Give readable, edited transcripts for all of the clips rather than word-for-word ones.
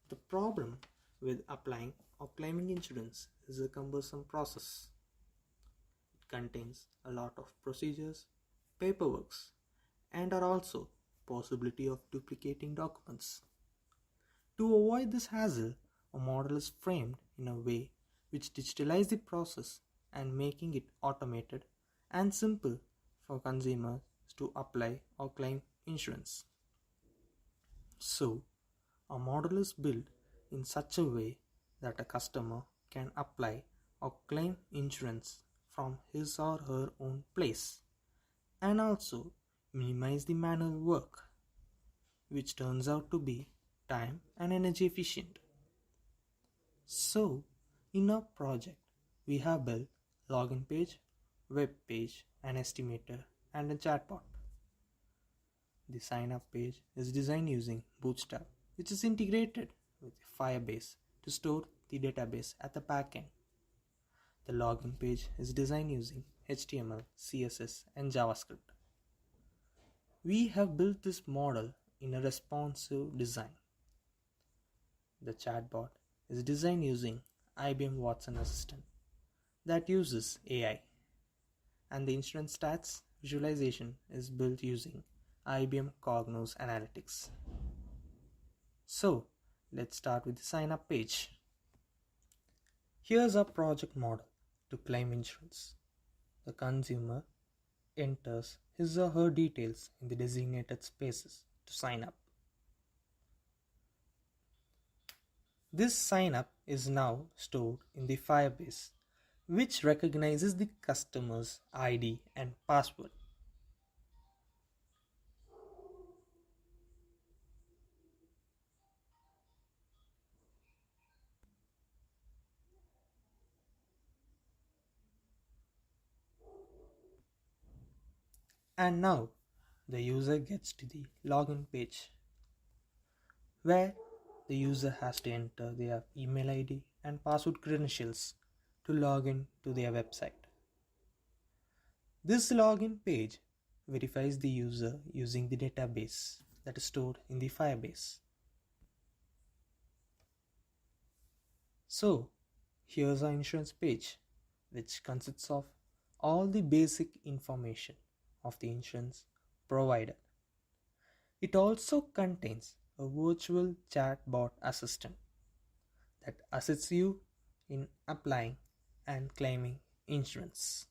The problem with applying or claiming insurance is a cumbersome process. It contains a lot of procedures, paperwork, and are also possibility of duplicating documents. To avoid this hassle, a model is framed in a way which digitalizes the process and making it automated and simple for consumers to apply or claim insurance. So, a model is built in such a way that a customer can apply or claim insurance from his or her own place and also minimize the manual work, which turns out to be time and energy efficient. So, in our project, we have built login page, web page, an estimator, and a chatbot. The sign up page is designed using Bootstrap, which is integrated with Firebase to store the database at the backend. The login page is designed using HTML, CSS, and JavaScript. We have built this model in a responsive design. The chatbot is designed using IBM Watson Assistant that uses AI, and the insurance stats visualization is built using IBM Cognos Analytics. So, let's start with the sign up page. Here's our project model to claim insurance. The consumer enters his or her details in the designated spaces to sign up. This sign up is now stored in the Firebase, which recognizes the customer's ID and password. And now the user gets to the login page where the user has to enter their email ID and password credentials to log in to their website. This login page verifies the user using the database that is stored in the Firebase. So, here's our insurance page, which consists of all the basic information of the insurance provider. It also contains a virtual chatbot assistant that assists you in applying and claiming insurance.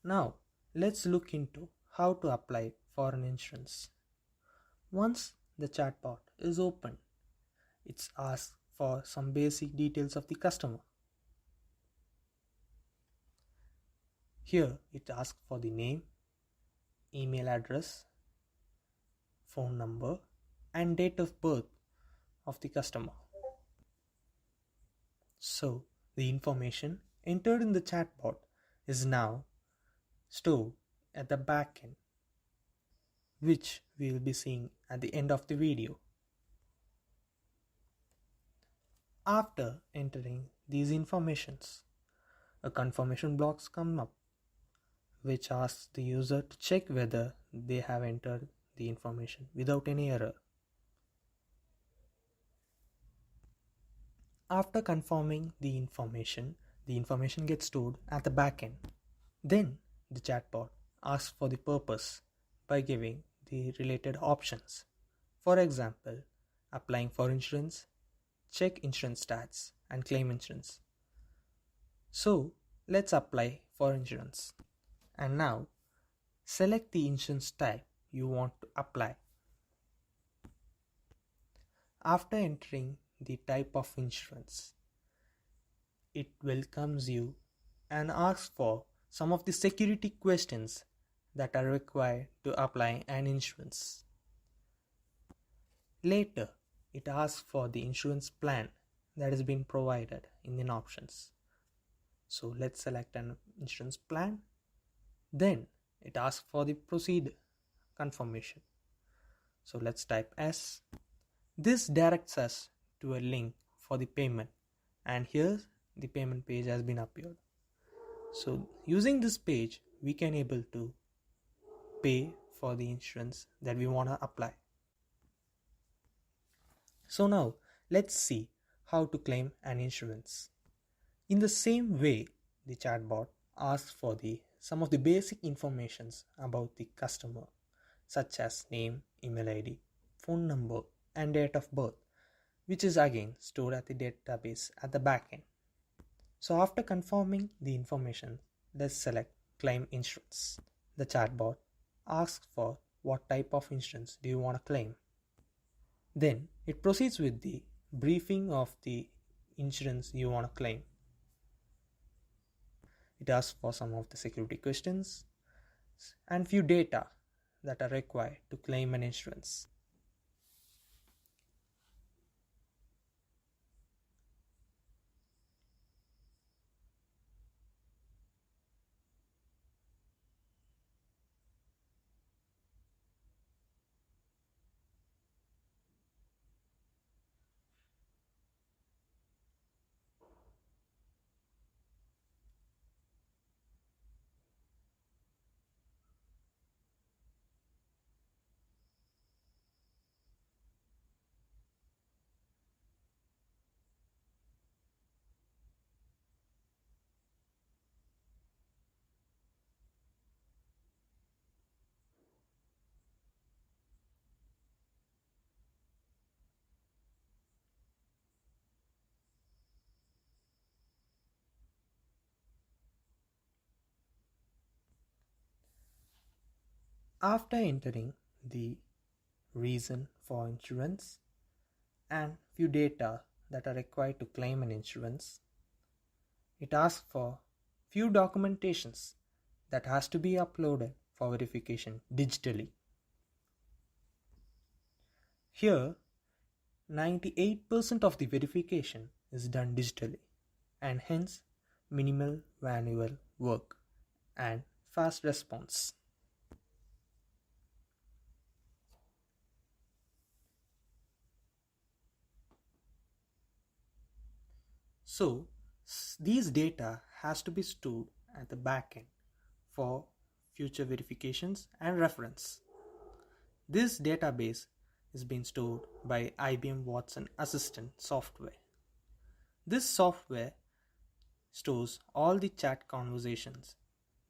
Now, let's look into how to apply for an insurance. Once the chatbot is open, it's asked for some basic details of the customer. Here it asks for the name, email address, phone number, and date of birth of the customer. So the information entered in the chatbot is now stored at the backend, which we will be seeing at the end of the video. After entering these informations, a confirmation box comes up which asks the user to check whether they have entered the information without any error. After confirming the information gets stored at the backend. Then the chatbot asks for the purpose by giving the related options. For example, applying for insurance, check insurance stats, and claim insurance. So let's apply for insurance. And now select the insurance type you want to apply. After entering the type of insurance, it welcomes you and asks for some of the security questions that are required to apply an insurance. Later, it asks for the insurance plan that has been provided in the options. So let's select an insurance plan. Then it asks for the proceed confirmation. So let's type S. This directs us to a link for the payment, and here the payment page has been appeared. So using this page, we can able to pay for the insurance that we want to apply. So now let's see how to claim an insurance. In the same way, the chatbot asks for the some of the basic informations about the customer, such as name, email ID, phone number, and date of birth, which is again stored at the database at the backend. So after confirming the information, let's select claim insurance. The chatbot asks for what type of insurance do you want to claim. Then it proceeds with the briefing of the insurance you want to claim. It asks for some of the security questions and few data that are required to claim an insurance. After entering the reason for insurance and few data that are required to claim an insurance, it asks for few documentations that has to be uploaded for verification digitally. Here 98% of the verification is done digitally and hence minimal manual work and fast response. So these data has to be stored at the backend for future verifications and reference. This database is being stored by IBM Watson Assistant software. This software stores all the chat conversations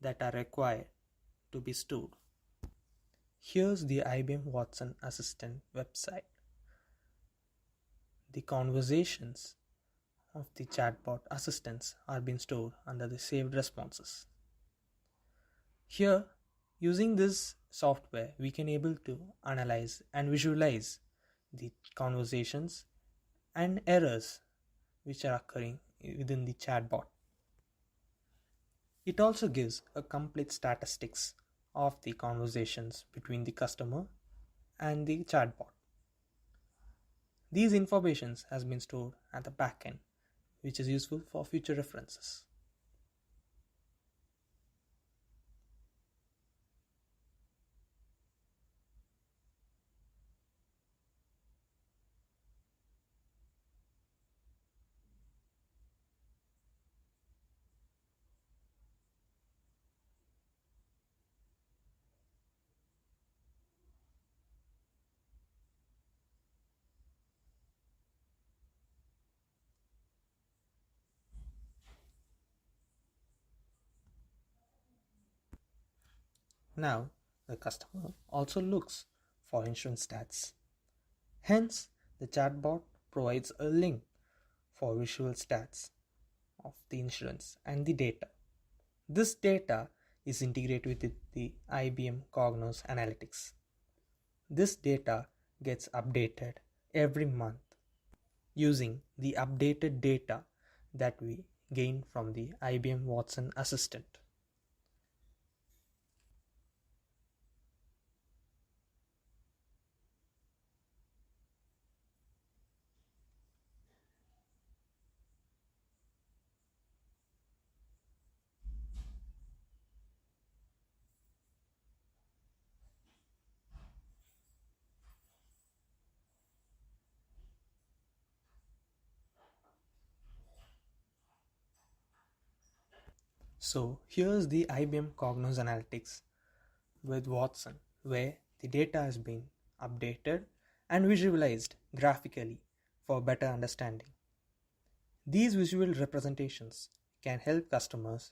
that are required to be stored. Here's the IBM Watson Assistant website. The conversations of the chatbot assistants are being stored under the saved responses. Here, using this software, we can able to analyze and visualize the conversations and errors which are occurring within the chatbot. It also gives a complete statistics of the conversations between the customer and the chatbot. These informations has been stored at the backend, which is useful for future references. Now, the customer also looks for insurance stats. Hence, the chatbot provides a link for visual stats of the insurance and the data. This data is integrated with the IBM Cognos Analytics. This data gets updated every month using the updated data that we gain from the IBM Watson Assistant. So here's the IBM Cognos Analytics with Watson, where the data has been updated and visualized graphically for better understanding. These visual representations can help customers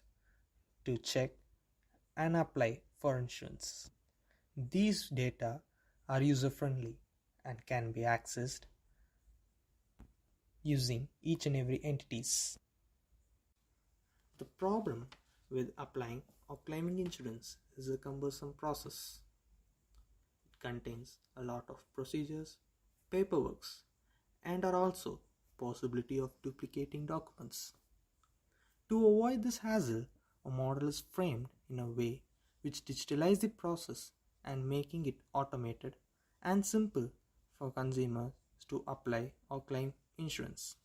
to check and apply for insurance. These data are user-friendly and can be accessed using each and every entities. The problem with applying or claiming insurance is a cumbersome process. It contains a lot of procedures, paperwork, and are also possibility of duplicating documents. To avoid this hassle, a model is framed in a way which digitalizes the process and making it automated and simple for consumers to apply or claim insurance.